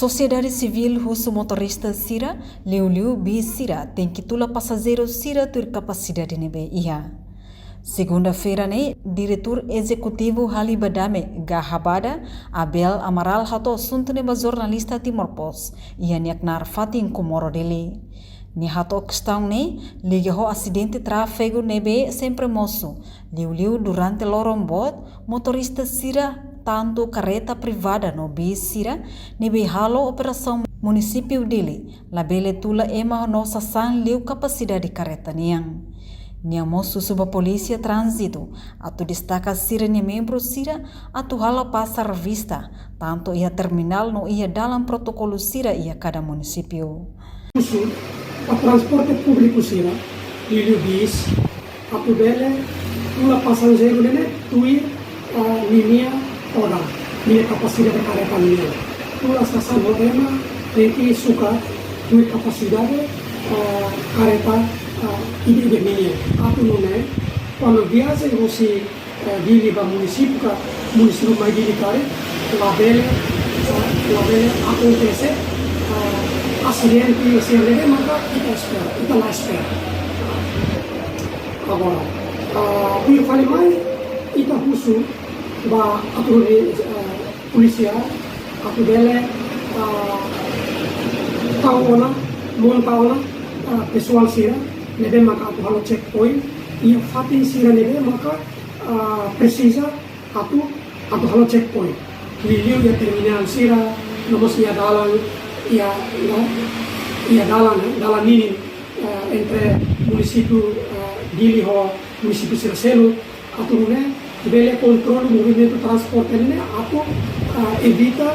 Sociedade Civil Russo Motorista Sira, Liu Bi Sira, tem que tula passageiro Sira ter capacidade nebe iha. Segunda-feira, diretor executivo Halibadame Gahabada, Abel Amaral hato assunto neba jornalista Timor Post, ia niaknar fatin Komoro dele. Ni hato questão liga ho acidente tráfego nebe sempre moço. Liu durante lorombot, motorista Sira tanto carreta privada no bis Sira, nebe halo operação município dele, labele tula ema nossa san liu capacidade de carreta niang. Nia moço suba polícia trânsito, atu destaca Sira ni membro Sira, atu hala passar vista, tanto ia terminal no ia dalam protokolo Sira ia cada município. A transporte público Sira, Liu bis, atu bele, tula passageiro nene, tuir linha toda, linha capacidade de carreta linha. Tula estação modema, tem suka, tuir capacidade carreta ide linha. Atu nune, quando viaja você dili ba município mais dili care, labele acontece acidente se maka kita lá espera. Agora, o que fale mais, kita khusus ba atu polisial, atu bele tahu pessoal Sira, nebe maka atu halo checkpoint, ia fatin Sira nebe maka precisa atu halo checkpoint. Liu ya terminal Sira, nomos ia dalan dalam ini entre município Dili ho município Siracelo, atu nune bele control movimento transporte nene atu evita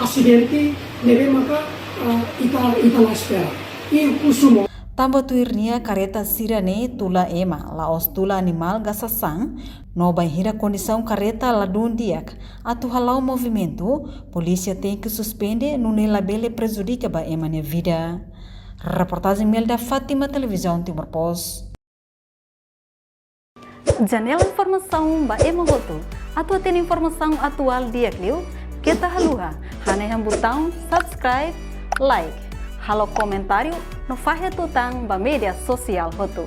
acidente nebe maka ita la espera. E kusumo Tambah tuirnia careta Sira tula ema, laos tula animal gasasang, no bahira condição careta ladun diak, atu halau movimento, polícia tem que suspende, nune labele prejudica ba ema ne vida. Reportagem Melda Fátima, Televisão Timor Post. Janela informação ba ema goto, atu tem informação atual diak liu, kita haluha, haneham botão subscribe, like. Halo komentário no Fahia Tutang ba media sosial hotu.